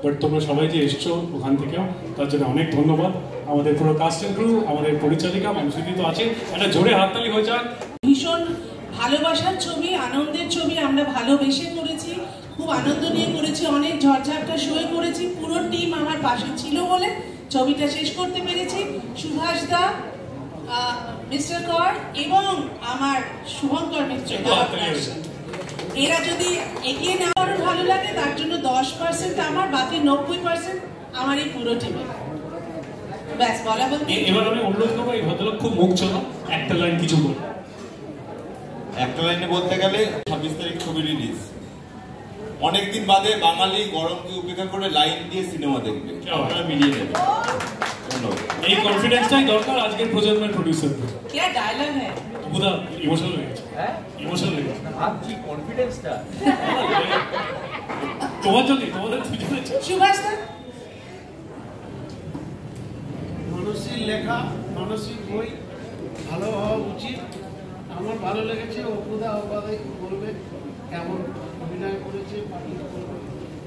But তোমরা সবাই যে এসছো ওখান থেকেও তার জন্য অনেক ধন্যবাদ। আমাদের পুরো কাস্ট এন্ড ক্রু, আমাদের পরিচালিকা মানুষটি তো আছে, একটা জোরে হাততালি হয়ে যাক। ভীষণ ভালোবাসার ছবি, আনন্দের ছবি, আমরা ভালোবেসে করেছি, খুব আনন্দ নিয়ে করেছি, অনেক ঝড়ঝাপটা সয়ে করেছি, পুরো টিম আমার পাশে ছিল বলে ছবিটা শেষ করতে পেরেছি। সুভাষ দা, মিস্টার কর এবং আমার শুভঙ্কর মিত্র, এরা যদি এগিয়ে নেওয়ারও ভালো লাগে তার জন্য 10% আমার, বাকি 90% আমার এই পুরো টিমে। ব্যাস বলা বলতে এবার আমি অনুরোধ করবো এই ভদ্রলোক খুব মুখ চলা একটা লাইন কিছু বল। একটা লাইনে বলতে গেলে 26 তারিখ ছবি রিলিজ, অনেকদিন বাদে বাঙালি গরমকে উপেক্ষা করে লাইন দিয়ে সিনেমা দেখবে, আপনারা মিলিয়ে নেবেন। এই কনফিডেন্সটাই দরকার আজকের প্রজন্মের প্রোডিউসারদের। কে ডায়লগ হ্যাঁ বুদা ইমোশনাল হয়ে গেছে, ইমোশনাল হয়ে গেছে। আপনি কনফিডেন্সটা তোমার জন্য, তোমাদের দুজনের জন্য। সুভাষ দা, মানসিক লেখা, মানসিক বই ভালো হওয়া উচিত। আমার ভালো লেগেছে। অপুদা অবাদাই বলবে কেমন অভিনয় করেছে,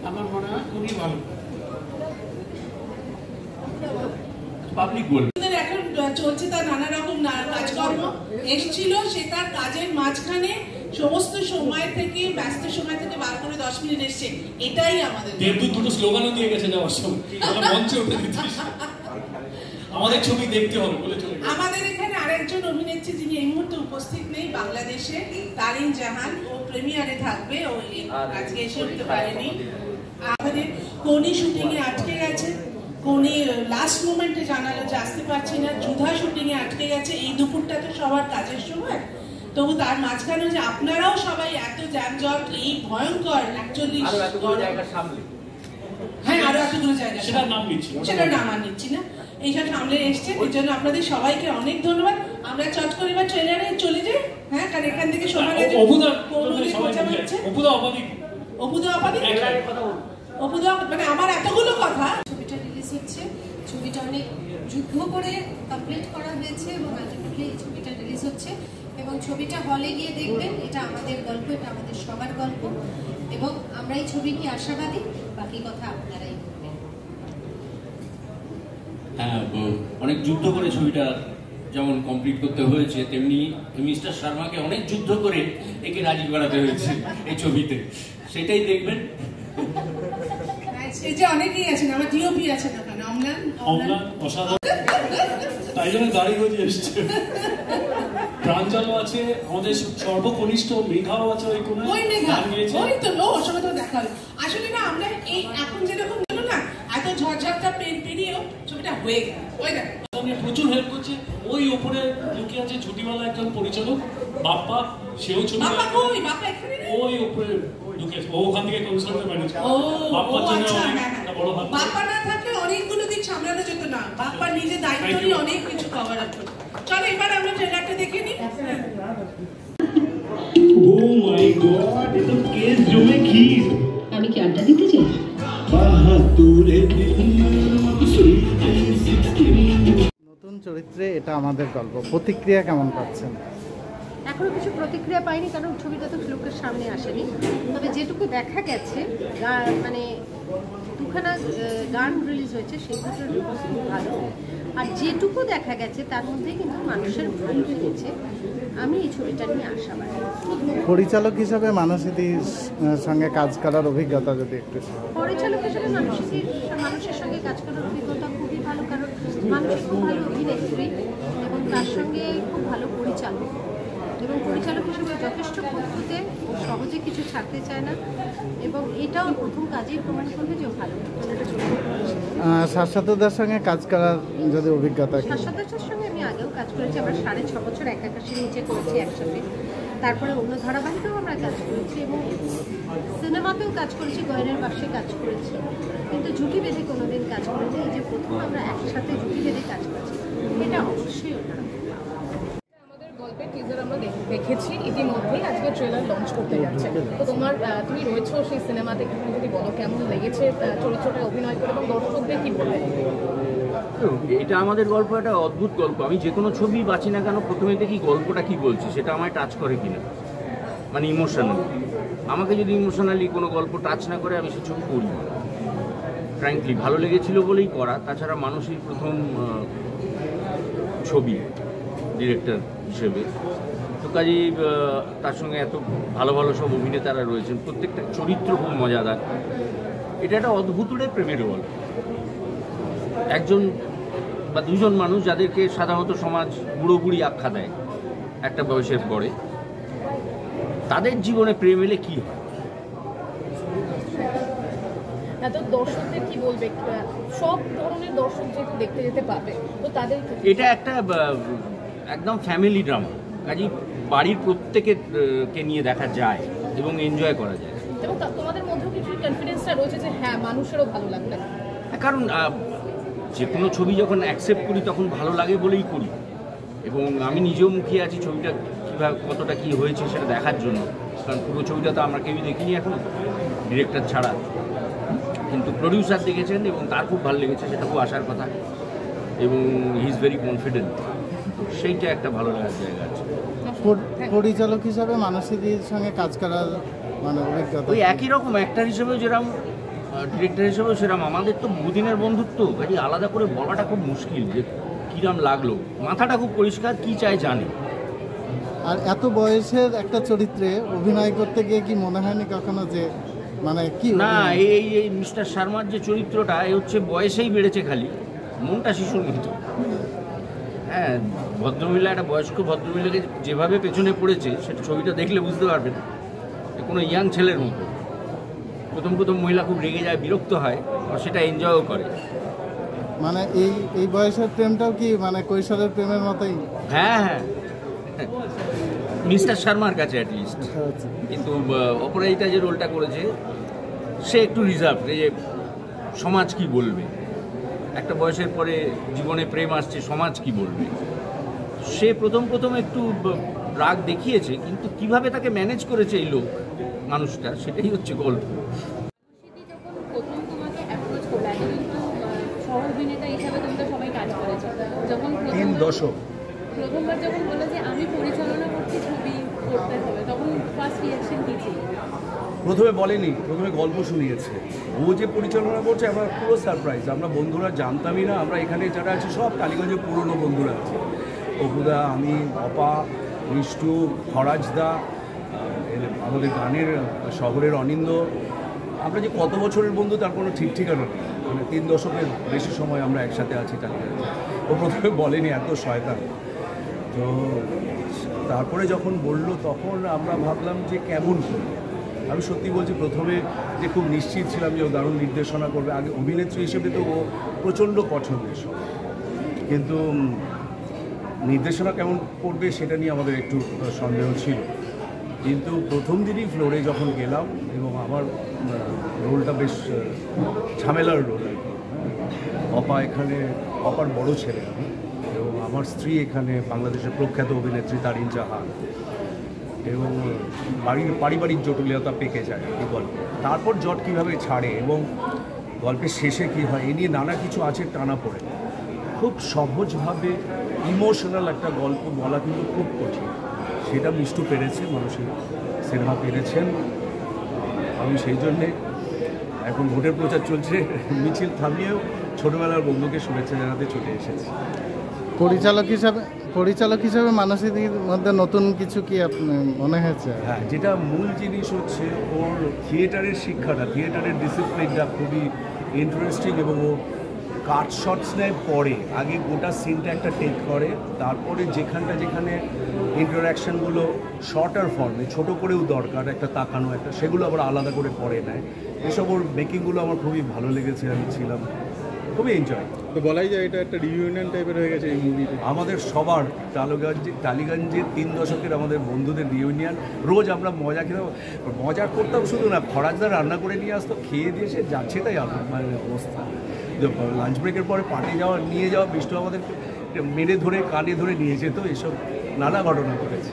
আমার মনে হয় খুবই ভালো। পাবলিক বলবে এখন চলছে তার নানা রকম কাজকর্ম, এসেছিল সে তার কাজের মাঝখানে সমস্ত সময় থেকে, ব্যস্ত সময় থেকে বার করে 10 মিনিট এসছে, এটাই আমাদের। দুটো স্লোগানও দিয়ে গেছে যাওয়ার সময়, মঞ্চে উঠে দিচ্ছিস আমাদের ছবি দেখতে হবে বলে চলে গেছে। আমাদের এখানে আরেকজন অভিনেত্রী যিনি এই মুহূর্তে উপস্থিত নেই বাংলাদেশে, তারিন জাহান, ও প্রিমিয়ারে থাকবে, ও আজকে এসে উঠতে পারেনি। আমাদের কোনি শুটিং এ আটকে গেছে, কোনি লাস্ট মোমেন্টে জানালো যে আসতে পারছি না, যুধা শুটিং এ আটকে গেছে। এই দুপুরটা তো সবার কাজের সময়, তবু তার মাঝখানে যে আপনারাও সবাই এত যানজট, এই ভয়ঙ্কর 41 হ্যাঁ আরো এতগুলো জায়গা, সেটার নাম নিচ্ছি, সেটার নাম আর নিচ্ছি না, এইসব সামলে এসছে। এর জন্য আপনাদের সবাইকে অনেক ধন্যবাদ। আমরা চট করে এবার ট্রেলারে চলে যাই। হ্যাঁ, কারণ এখান থেকে সময় মানে আমার এতগুলো কথা। ছবিটা রিলিজ হচ্ছে, ছবিটা অনেক যুদ্ধ করে কমপ্লিট করা হয়েছে এবং আলটিমেটলি এই ছবিটা রিলিজ হচ্ছে এবং ছবিটা হলে গিয়ে দেখবেন। এটা আমাদের গল্প, এটা আমাদের সবার গল্প এবং আমরা এই ছবি নিয়ে আশাবাদী, বাকি কথা আপনারাই বলবেন। হ্যাঁ, অনেক যুদ্ধ করে ছবিটা যেমন কমপ্লিট করতে হয়েছে, তেমনি মিস্টার শর্মাকে অনেক যুদ্ধ করে একে রাজি করাতে হয়েছে এই ছবিতে, সেটাই দেখবেন। এই যে অনেকেই আছেন, আমার ডিওপি আছেন ওখানে, অম্লান অসাধারণ, তাই জন্য দাঁড়িয়ে হয়ে এসছে। প্রাঞ্জলও আছে, আমাদের সর্বকনিষ্ঠ মেঘাও আছে, ওই কোন ওই মেঘা, ওই তো ওর সঙ্গে তো দেখা হবে। আসলে না আমরা এই এখন যেরকম হলো না, এত ঝড়ঝাপটা পেরিয়েও ছবিটা হয়ে গেল। ওই দেখ প্রচুর হেল্প করছে। ওই উপরে লুকিয়ে আছে ঝুটিওয়ালা একজন পরিচালক বাপ্পা, সেও ছবি, ওই উপরে লুকিয়ে আছে, ও ওখান থেকে কনসার্টে ম্যানেজ করে। বাপ্পার জন্য বড় হাত, বাপ্পা না থাকলে অনেকগুলো দিক সামলানো যেত না, বাপ্পা নিজে দায়িত্ব নিয়ে অনেক কিছু কভার আপ করে। চলো এবার আমরা ট্রেলারটা দেখে নিই। ও মাই গড, এ তো কেস জমে ক্ষীর। আমি কি আড্ডা দিতে চাই? নতুন চরিত্রে এটা আমাদের গল্প, প্রতিক্রিয়া কেমন পাচ্ছেন? এখনো কিছু প্রতিক্রিয়া পাইনি, কারণ ছবিটা তো লোকের সামনে আসেনি। তবে যেটুকু দেখা গেছে, মানে দুখানা গান রিলিজ হয়েছে, সেগুলোর রিভিউ খুব ভালো। আর যেটুকু দেখা গেছে তার মধ্যে কিন্তু মানুষের ভালো লেগেছে। আমি এই ছবিটা নিয়ে আশাবাদী। পরিচালক হিসাবে মানসীদির সঙ্গে কাজ করার অভিজ্ঞতা যদি একটু। পরিচালক হিসেবে মানুষের সঙ্গে কাজ করার অভিজ্ঞতা খুবই ভালো, কারণ মানুষ খুব ভালো অভিনেত্রী এবং তার সঙ্গে খুব ভালো পরিচালক, এবং পরিচালক হিসেবে যথেষ্ট পদ্ধতিতে সহজে কিছু ছাড়তে চায় না, এবং এটাও প্রথম কাজেই প্রমাণ করবে যে ভালো। শাশ্বতদার সঙ্গে কাজ করার যদি অভিজ্ঞতা? শাশ্বতদার সঙ্গে আমি আগেও কাজ করেছি, আমরা 6.5 বছর একাকাশির নিচে করেছি একসাথে। তারপরে অন্য ধারাবাহিকেও আমরা কাজ করেছি এবং সিনেমাতেও কাজ করেছি, গয়নার বাক্সে কাজ করেছি, কিন্তু জুটি বেঁধে কোনোদিন কাজ করেছি। এই যে প্রথম আমরা একসাথে জুটি বেঁধে কাজ করছি, এটা অবশ্যই অন্যরকম। গল্পের টিজার আমরা দেখেছি ইতিমধ্যেই, আজকে ট্রেলার লঞ্চ করতে যাচ্ছে। তো তুমি রয়েছো সেই সিনেমাতে, যদি বলো কেমন লেগেছে চরিত্রটা অভিনয় করে এবং দর্শকদের কি বলবে? এটা আমাদের গল্প, একটা অদ্ভুত গল্প। আমি যে কোনো ছবি বাঁচি না কেন, প্রথমে দেখি গল্পটা কি বলছি, সেটা আমায় টাচ করে কিনা, মানে ইমোশনালি। আমাকে যদি ইমোশনালি কোনো গল্প টাচ না করে, আমি সে ছবি করি না। ফ্র্যাঙ্কলি ভালো লেগেছিল বলেই করা। তাছাড়া মানসীর প্রথম ছবি ডিরেক্টর হিসেবে, তো কাজেই তার সঙ্গে এত ভালো ভালো সব অভিনেতারা রয়েছেন, প্রত্যেকটা চরিত্র খুব মজাদার। এটা একটা অদ্ভুতরে প্রেমের গল্প। একজন বা দুজন মানুষ যাদেরকে সাধারণত সমাজ বুড়ো বুড়ি আখ্যা দেয় একটা বয়সের পরে, তাদের জীবনে প্রেম এলে কি হয়। তো দর্শকদের কি বলবে, সব ধরনের দর্শক যেহেতু দেখতে যেতে পাবে, তো তাদের এটা একটা একদম ফ্যামিলি ড্রামা, কাজেই বাড়ির প্রত্যেকে নিয়ে দেখা যায় এবং এনজয় করা যায়। এবং তোমাদের মধ্যেও কিছু কনফিডেন্সটা রয়েছে যে হ্যাঁ মানুষেরও ভালো লাগবে, কারণ যে কোনো ছবি যখন অ্যাকসেপ্ট করি তখন ভালো লাগে বলেই করি, এবং আমি নিজেও মুখিয়ে আছি ছবিটা কীভাবে কতটা কী হয়েছে সেটা দেখার জন্য। কারণ পুরো ছবিটা তো আমরা কেউই দেখিনি এখন, ডিরেক্টর ছাড়া, কিন্তু প্রডিউসার দেখেছেন এবং তার খুব ভালো লেগেছে, সেটা খুব আসার কথা, এবং হি ইজ ভেরি কনফিডেন্ট। সেইটা একটা ভালো লাগার জায়গা আছে। পরিচালক হিসাবে মানসীদের সঙ্গে কাজ করার মানে অভিজ্ঞতা ওই একই রকম, অ্যাক্টর হিসেবেও যেরকম, ডিরেক্টর হিসেবেও সেরকম। আমাদের তো বহুদিনের বন্ধুত্ব, কাজে আলাদা করে বলাটা খুব মুশকিল যে কীরকম লাগলো। মাথাটা খুব পরিষ্কার, কী চায় জানে। আর এত বয়সের একটা চরিত্রে অভিনয় করতে গিয়ে কি মনে হয়নি কখনো যে মানে কি না, এই মিস্টার শর্মার যে চরিত্রটা এ হচ্ছে বয়সেই বেড়েছে, খালি মনটা শিশুর মতো। হ্যাঁ, ভদ্রমহিলা, একটা বয়স্ক ভদ্রমহিলাকে যেভাবে পেছনে পড়েছে সেটা ছবিটা দেখলে বুঝতে পারবেন, কোনো ইয়াং ছেলের মতো। প্রথম মহিলা খুব রেগে যায়, বিরক্ত হয়, আর সেটা এনজয়ও করে। মানে এই বয়সের প্রেমটাও কি মানে কৈশোরের প্রেমের মতোই? হ্যাঁ, মিস্টার শর্মার কাছে অ্যাটলিস্ট। কিন্তু অপরাজিতা যে রোলটা করেছে সে একটু রিজার্ভ, যে সমাজ কি বলবে, একটা বয়সের পরে জীবনে প্রেম আসছে, সমাজ কি বলবে। সে প্রথম একটু রাগ দেখিয়েছে, কিন্তু কিভাবে তাকে ম্যানেজ করেছে এই লোক মানুষটা, সেটাই হচ্ছে গল্প। প্রথম তোমাকে অ্যাপ্রোচ করলো, কিন্তু সহ অভিনেতা হিসাবে তোমরা সবাই কাজ করেছো, যখন প্রথমবার যখন বললো যে আমি পরিচালনা করছি, ছবি করতে হবে, তখন ফার্স্ট রিঅ্যাকশন কী ছিল? প্রথমে বলেনি, প্রথমে গল্প শুনিয়েছে। ও যে পরিচালনা করছে আমরা পুরো সারপ্রাইজ, আমরা বন্ধুরা জানতামই না। আমরা এখানে যারা আছে সব টালিগঞ্জের পুরনো বন্ধুরা আছে, অপুদা, আমি, অপা, মিষ্টু, ফরাজদা, আমাদের গানের শহরের অনিন্দ। আমরা যে কত বছরের বন্ধু তার কোনো ঠিক ঠিকানা নেই, মানে 3 দশকের বেশি সময় আমরা একসাথে আছি টালিগঞ্জে। ও প্রথমে বলেনি, এত শয়তান। তো তারপরে যখন বললো তখন আমরা ভাবলাম যে কেমন করবে। আমি সত্যি বলছি, প্রথমে যে খুব নিশ্চিত ছিলাম যে ও দারুণ নির্দেশনা করবে। আগে অভিনেত্রী হিসেবে তো ও প্রচণ্ড পছন্দের সব, কিন্তু নির্দেশনা কেমন করবে সেটা নিয়ে আমাদের একটু সন্দেহ ছিল। কিন্তু প্রথম দিনই ফ্লোরে যখন গেলাম, এবং আমার রোলটা বেশ ঝামেলার রোল আর কি। অপা এখানে, অপার বড় ছেলে আমি, এবং আমার স্ত্রী এখানে বাংলাদেশের প্রখ্যাত অভিনেত্রী তারিন জাহান, এবং পারিবারিক জটিলতা পেকে যায় এই গল্প। তারপর জট কীভাবে ছাড়ে এবং গল্পের শেষে কী হয়, এ নিয়ে নানা কিছু আছে টানা পড়ে। খুব সহজভাবে ইমোশনাল একটা গল্প বলা কিন্তু খুব কঠিন, সেটা মিষ্টু পেরেছে, মানুষের সিনেমা পেরেছেন। আমি সেই জন্যে এখন ভোটের প্রচার চলছে, মিছিল থামিয়েও ছোটোবেলার বন্ধুকে শুভেচ্ছা জানাতে ছুটে এসেছি। পরিচালক হিসাবে মানসীদের মধ্যে নতুন কিছু কি মনে হয়েছে? হ্যাঁ, যেটা মূল জিনিস হচ্ছে ওর থিয়েটারের শিক্ষাটা, থিয়েটারের ডিসিপ্লিনটা খুবই ইন্টারেস্টিং, এবং ও কাট শটস নেয় পরে, আগে গোটা সিনটা একটা টেক করে, তারপরে যেখানে ইন্টারাকশানগুলো শর্টার ফর্মে ছোটো করেও দরকার, একটা তাকানো একটা, সেগুলো আবার আলাদা করে পরে নেয়। এসব ওর মেকিংগুলো আমার খুবই ভালো লেগেছে, আমি ছিলাম খুবই এনজয়। তো বলাই যায় এটা একটা রিউনিয়ন টাইপের হয়ে গেছে এই মুভিতে। আমাদের সবার টালিগঞ্জের 3 দশকের আমাদের বন্ধুদের রিউনিয়ন। রোজ আমরা মজা খেতাম, মজা করতাম শুধু না, ফরাজদা রান্না করে নিয়ে আসতো, খেয়ে দিয়ে সে যাচ্ছে, তাই মানে অবস্থা। লাঞ্চ ব্রেকের পরে পার্টি নিয়ে যাওয়া, বিষ্টু আমাদের মেরে ধরে কানে ধরে নিয়ে যেত, এসব নানা ঘটনা ঘটেছে।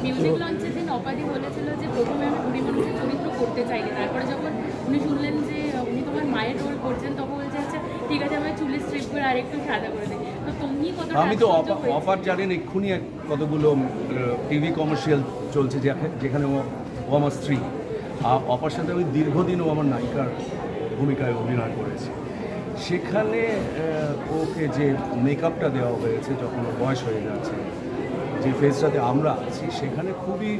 মিউজিক লঞ্চের দিন অপাদি বলেছিল যে প্রথমে আমি বুড়ি মানুষের চরিত্র করতে চাইনি, তারপরে যখন উনি শুনলেন যে উনি তোমার মায়ের রোল করছেন, তখন বলছে আচ্ছা ঠিক আছে, আমি চুলের স্ট্রিপ করে আরেকটু সাদা করে দিই। তো তুমি কত, আমি তো অফার জানেন, এক্ষুনি কতগুলো টিভি কমার্শিয়াল চলছে যেখানে ও আমার স্ত্রী, অপার সাথে আমি দীর্ঘদিন ও আমার নায়িকার ভূমিকায় অভিনয় করেছি। সেখানে ওকে যে মেকআপটা দেওয়া হয়েছে যখন ওর বয়স হয়ে যাচ্ছে, যে ফেসটাতে আমরা আছি, সেখানে খুবই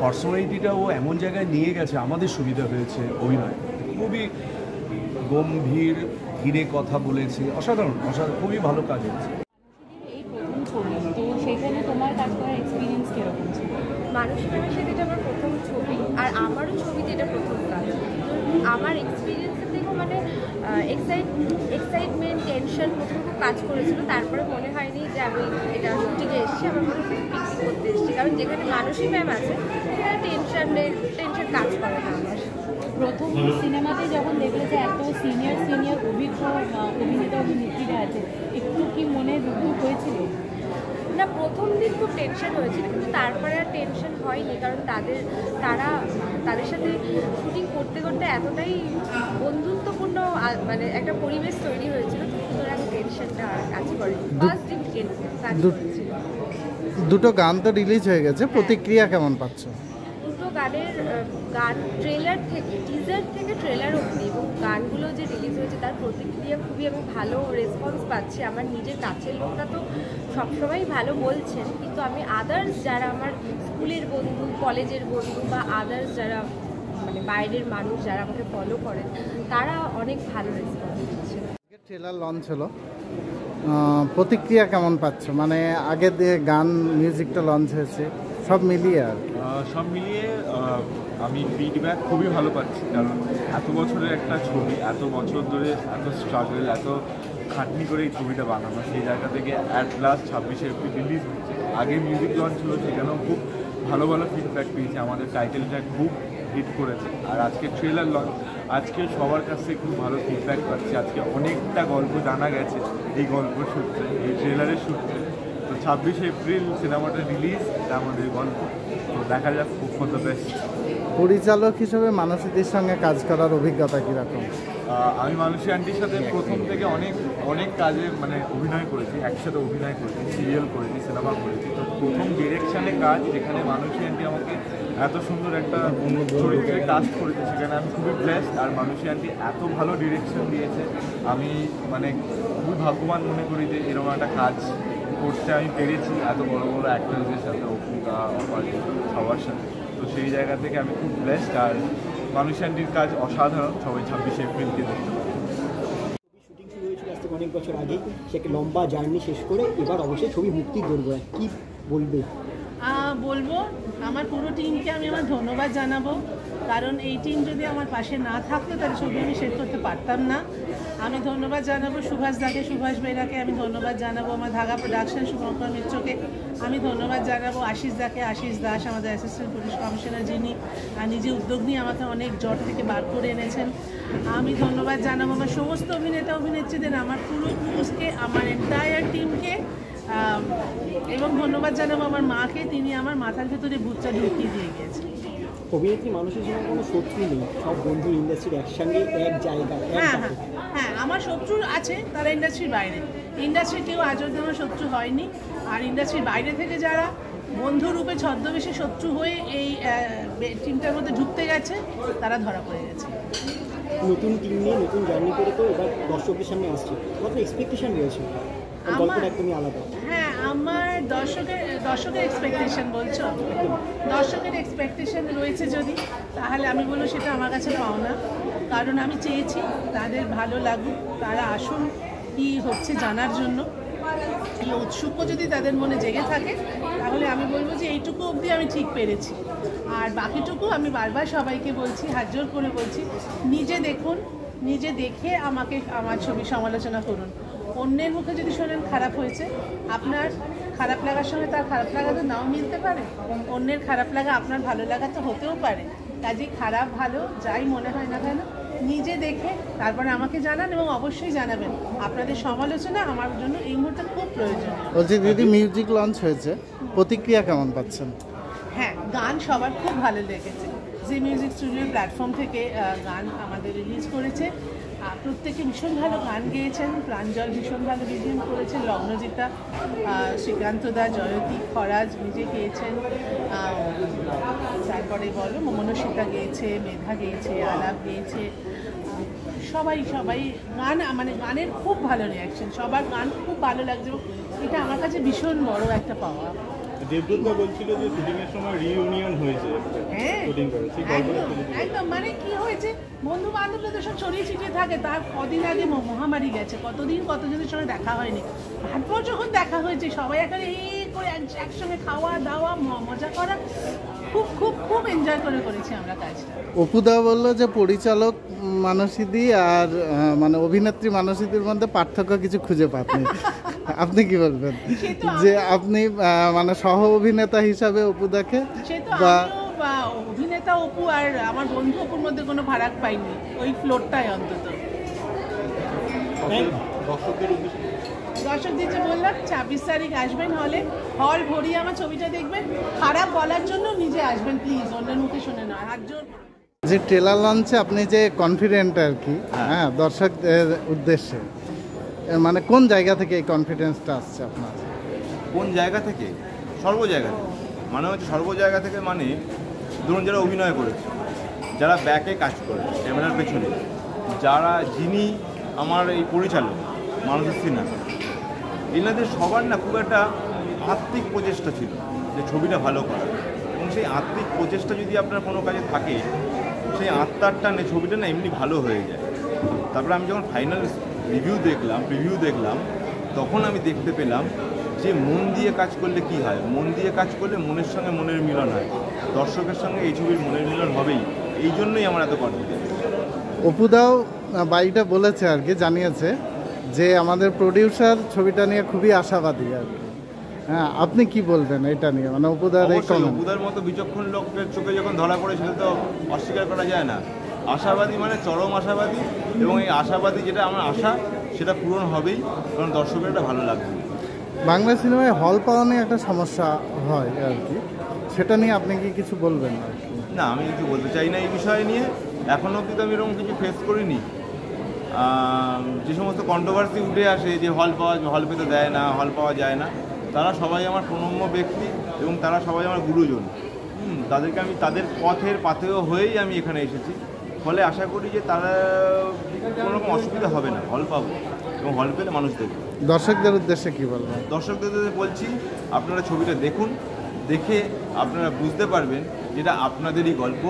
পার্সোনালিটিটা ও এমন জায়গায় নিয়ে গেছে, আমাদের সুবিধা হয়েছে অভিনয়। খুবই গম্ভীর ধীরে কথা বলেছে, অসাধারণ খুবই ভালো কাজ হয়েছে। এই প্রথম ছবি, তো সেখানে তোমার কাজ করার এক্সপিরিয়েন্স কীরকম ছিল? মানুষের সাথে এটা আমার প্রথম ছবি, আর আমারও ছবিতে এটা প্রথম কাজ। আমার এক্সপিরিয়েন্সের থেকে মানে এক্সাইটমেন্ট, টেনশন প্রথম খুব কাজ করেছিল। তারপরে মনে হয়নি যে আমি এটা শুটিংয়ে এসেছি, আমার মনে হয় পিকনিক করতে এসেছি। কারণ যেখানে মানুষই ম্যাম আছে সেখানে টেনশন কাজ করে না আমার। প্রথম সিনেমাতে যখন দেখলে যে এত সিনিয়র অভিজ্ঞ অভিনেতা অভিনেত্রীরা আছে, একটু কি মনে দুঃখ হয়েছিল? না, প্রথম দিন খুব টেনশন হয়েছিল, কিন্তু তারপরে আর টেনশন হয়নি। কারণ তাদের সাথে শুটিং করতে করতে এতটাই বন্ধুত্বপূর্ণ মানে একটা পরিবেশ তৈরি হয়েছিল, সুতরাং টেনশনটা আর কাজ করে। ফার্স্ট দিন কাজ করেছিল। দুটো গান তো রিলিজ হয়ে গেছে, প্রতিক্রিয়া কেমন পাচ্ছ? দুটো গান ট্রেলার থেকে, টিজার থেকে ট্রেলার অবধি এবং গানগুলো যে রিলিজ হয়েছে তার প্রতিক্রিয়া খুবই আমি ভালো রেসপন্স পাচ্ছি। আমার নিজের কাছের লোকরা তো সবসময় ভালো বলছেন, কিন্তু আমি আদার্স যারা আমার স্কুলের বন্ধু, কলেজের বন্ধু বা আদার্স যারা মানে বাইরের মানুষ যারা আমাকে ফলো করেন, তারা অনেক ভালো রেসপন্স দিচ্ছেন। ট্রেলার লঞ্চ হলো, প্রতিক্রিয়া কেমন পাচ্ছ? মানে আগে দিয়ে গান মিউজিকটা লঞ্চ হয়েছে, সব মিলিয়ে সব মিলিয়ে আমি ফিডব্যাক খুবই ভালো পাচ্ছি। কারণ এত বছরের একটা ছবি, এত বছর ধরে এত স্ট্রাগল, এত খাটনি করে এই ছবিটা বানানো, সেই জায়গা থেকে অ্যাট লাস্ট 26শে এপ্রিল রিলিজ হচ্ছে। আগে মিউজিক লঞ্চ হলো, সেখানেও খুব ভালো ফিডব্যাক পেয়েছি, আমাদের টাইটেলটা খুব হিট করেছে। আর আজকে ট্রেলার লঞ্চ, আজকে সবার কাছ থেকে খুব ভালো ফিডব্যাক পাচ্ছি। আজকে অনেকটা গল্প জানা গেছে এই গল্প সূত্রে, এই ট্রেলারের সূত্রে। তো 26শে এপ্রিল সিনেমাটা রিলিজ, এটা আমাদের গল্প। তো দেখা যাক, খুব ফর দ্য বেস্ট। পরিচালক হিসেবে মানসীদের সঙ্গে কাজ করার অভিজ্ঞতা কীরকম? আমি মানসী আন্টির সাথে প্রথম থেকে অনেক কাজে মানে অভিনয় করেছি, একসাথে অভিনয় করেছি, সিরিয়াল করেছি, সিনেমা করেছি। তো প্রথম ডিরেকশানে কাজ, যেখানে মানসী আন্টি আমাকে এত সুন্দর একটা চরিত্রে কাস্ট করেছে, সেখানে আমি খুবই ব্লেসড। আর মানসী আন্টি এত ভালো ডিরেকশন দিয়েছে, আমি মানে খুবই ভাগ্যবান মনে করি যে এরকম একটা কাজ করতে আমি পেরেছি এত বড় অ্যাক্টরদের সাথে, অপুদা, অপার্জিত, সবার সাথে। তো সেই জায়গা থেকে আমি খুব ব্লেসড। আর মানসী আন্টির কাজ অসাধারণ, সবাই 26শে এপ্রিলকে দেখতে পাবে। শুটিং শুরু হয়েছিল আজ থেকে অনেক বছর আগে, সে একটা লম্বা জার্নি শেষ করে এবার অবশ্যই ছবি মুক্তির দোরগোড়ায়, কি বলবে? বলবো আমার পুরো টিমকে আমি আমার ধন্যবাদ জানাবো, কারণ এই টিম যদি আমার পাশে না থাকতো তাহলে ছবি আমি শেষ করতে পারতাম না। আমি ধন্যবাদ জানাবো সুভাষ দাকে, সুভাষ বেরাকে আমি ধন্যবাদ জানাবো, আমার ধাগা প্রোডাকশন শুভঙ্কর মিত্রকে আমি ধন্যবাদ জানাবো, আশিস দাকে, আশিস দাস আমাদের অ্যাসিস্ট্যান্ট পুলিশ কমিশনার, যিনি নিজে উদ্যোগ নিয়ে আমাকে অনেক জট থেকে বার করে এনেছেন। আমি ধন্যবাদ জানাবো আমার সমস্ত অভিনেতা অভিনেত্রীদের, আমার পুরো ক্রুজকে, আমার এন্টায়ার টিমকে, এবং ধন্যবাদ জানাবো আমার মাকে, তিনি আমার মাথার ভেতরে ভূতটা ঢুকিয়ে দিয়ে গিয়েছেন। অভিনেত্রী মানুষের জন্য কোনো শত্রু নেই, সব বন্ধু ইন্ডাস্ট্রির একসঙ্গে এক জায়গায়। হ্যাঁ, আমার শত্রু আছে, তারা ইন্ডাস্ট্রির বাইরে। ইন্ডাস্ট্রির কেউ আজ অব্দি আমার শত্রু হয়নি। আর ইন্ডাস্ট্রির বাইরে থেকে যারা বন্ধুরূপে ছদ্মবেশে শত্রু হয়ে এই টিমটার মধ্যে ঢুকতে গেছে, তারা ধরা পড়ে গেছে। নতুন টিম নিয়ে নতুন জার্নি করে তো এবার দর্শকদের সামনে আসছে, কত এক্সপেকটেশন রয়েছে? গল্পটা একদমই আলাদা। হ্যাঁ, আমার দর্শকের এক্সপেকটেশন বলছো, দর্শকের এক্সপেকটেশন রয়েছে যদি, তাহলে আমি বলবো সেটা আমার কাছে পাওনা। কারণ আমি চেয়েছি তাদের ভালো লাগুক, তারা আসুন কি হচ্ছে জানার জন্য। এই উৎসুক্য যদি তাদের মনে জেগে থাকে, তাহলে আমি বলবো যে এইটুকু অবধি আমি ঠিক পেরেছি। আর বাকিটুকু আমি বারবার সবাইকে বলছি, হাত জোর করে বলছি, নিজে দেখুন, নিজে দেখে আমার ছবি সমালোচনা করুন। অন্যের মুখে যদি শোনেন খারাপ হয়েছে, আপনার খারাপ লাগার সঙ্গে তার খারাপ লাগা তো নাও মিলতে পারে, অন্যের খারাপ লাগা আপনার ভালো লাগা তো হতেও পারে। কাজেই খারাপ ভালো যাই মনে হয় না কেন, নিজে দেখে তারপরে আমাকে জানান, এবং অবশ্যই জানাবেন। আপনাদের সমালোচনা আমার জন্য এই মুহূর্তে খুব প্রয়োজন। বলছি দিদি, মিউজিক লঞ্চ হয়েছে, প্রতিক্রিয়া কেমন পাচ্ছেন? হ্যাঁ, গান সবার খুব ভালো লেগেছে। জি মিউজিক স্টুডিওর প্ল্যাটফর্ম থেকে গান আমাদের রিলিজ করেছে, প্রত্যেকে ভীষণ ভালো গান গেয়েছেন। প্রাঞ্জল ভীষণ ভালো বিজিএম করেছেন, লগ্নজিতা, শ্রীকান্তদা, জয়তী, খরাজ নিজে গেয়েছেন, তারপরে বলো মনস্বিতা গেয়েছে, মেধা গেয়েছে, আলাপ গেয়েছে, সবাই গান মানে গানের খুব ভালো রিয়াকশন, সবার গান খুব ভালো লাগছে, এটা আমার কাছে ভীষণ বড় একটা পাওয়া। দেবদূতদা বলছিল যে শুটিং এর সময় রিইউনিয়ন হয়েছে। হ্যাঁ শুটিং করেছে একদম, মানে কি হয়েছে, বন্ধু বান্ধবরা তো সব ছড়িয়ে ছিটিয়ে থাকে, তার কদিন আগে মহামারী গেছে, কতজনের সঙ্গে দেখা হয়নি, তারপর যখন দেখা হয়েছে সবাই একটা করে একসঙ্গে খাওয়া দাওয়া মজা করা, খুব খুব খুব এনজয় করেছি আমরা কাজটা। অপুদা বললো যে পরিচালক মানসীদি আর মানে অভিনেত্রী মানসীদির মধ্যে পার্থক্য কিছু খুঁজে পাননি। আপনি কি বলবেন যে আপনি মানে সহ অভিনেতা হিসাবে অপুদাকে বা অভিনেতা অপু আর আমার বন্ধু অপুর মধ্যে কোনো ফারাক পাইনি, ওই ফ্লোরটাই অন্তত। দর্শকদের যে বললাম 26 তারিখ আসবেন, হল ভরিয়ে আমার ছবিটা দেখবেন, খারাপ বলার জন্য নিজে আসবেন প্লিজ, অন্যের মুখে শুনে নয়, হাত জোর। যে ট্রেলার লঞ্চে আপনি যে কনফিডেন্ট আর কি, হ্যাঁ দর্শকদের উদ্দেশ্যে, মানে কোন জায়গা থেকে এই কনফিডেন্সটা আসছে আপনার? কোন জায়গা থেকে? সর্ব জায়গা থেকে, মানে হচ্ছে সর্ব জায়গা থেকে, মানে ধরুন যারা অভিনয় করেছে, যারা ব্যাকে কাজ করে ক্যামেরার পেছনে, যিনি আমার এই পরিচালক মানসী সিনহা, এনাদের সবার না খুব একটা আত্মিক প্রচেষ্টা ছিল যে ছবিটা ভালো করা, এবং সেই আত্মিক প্রচেষ্টা যদি আপনার কোনো কাজে থাকে, সেই আত্মার টানে ছবিটা না এমনি ভালো হয়ে যায়। তারপরে আমি যখন ফাইনাল প্রিভিউ দেখলাম তখন আমি দেখতে পেলাম যে মন দিয়ে কাজ করলে কি হয়, মন দিয়ে কাজ করলে মনের সঙ্গে মনের মিলন হয়, দর্শকের সঙ্গে এই ছবির মনের মিলন হবেই, এই জন্যই আমার এত কনফিডেন্স। অপুদাও বাড়িটা বলেছে আর কি, জানিয়েছে যে আমাদের প্রডিউসার ছবিটা নিয়ে খুবই আশাবাদী আর কি। হ্যাঁ, আপনি কি বলবেন এটা নিয়ে, মানে অপুদার মতো বিচক্ষণ লোকের চোখে যখন ধরা পড়ে সেটা তো অস্বীকার করা যায় না। আশাবাদী মানে চরম আশাবাদী, এবং এই আশাবাদী যেটা আমার আশা সেটা পূরণ হবেই, কারণ দর্শকের এটা ভালো লাগবে। বাংলা সিনেমায় হল পাওয়া নিয়ে একটা সমস্যা হয় আর কি, সেটা নিয়ে আপনি কি কিছু বলবেন? না, আমি কিছু বলতে চাই না এই বিষয় নিয়ে, এখনও অবধি তো আমি এরকম কিছু ফেস করিনি। যে সমস্ত কন্ট্রোভার্সি উঠে আসে যে হল পেতে দেয় না, হল পাওয়া যায় না, তারা সবাই আমার প্রণম্য ব্যক্তি এবং তারা সবাই আমার গুরুজন। তাদেরকে আমি তাদের পথের পাথেয় হয়েই আমি এখানে এসেছি, ফলে আশা করি যে তারা কোনো রকম অসুবিধা হবে না, হল পাবো এবং হল পেলে মানুষ দেখবে। দর্শকদের উদ্দেশ্যে কি বলবেন? দর্শকদের বলছি, আপনারা ছবিটা দেখুন, দেখে আপনারা বুঝতে পারবেন যেটা আপনাদেরই গল্প,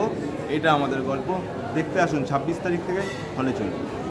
এটা আমাদের গল্প। দেখতে আসুন, 26 তারিখ থেকে হলে চলবে।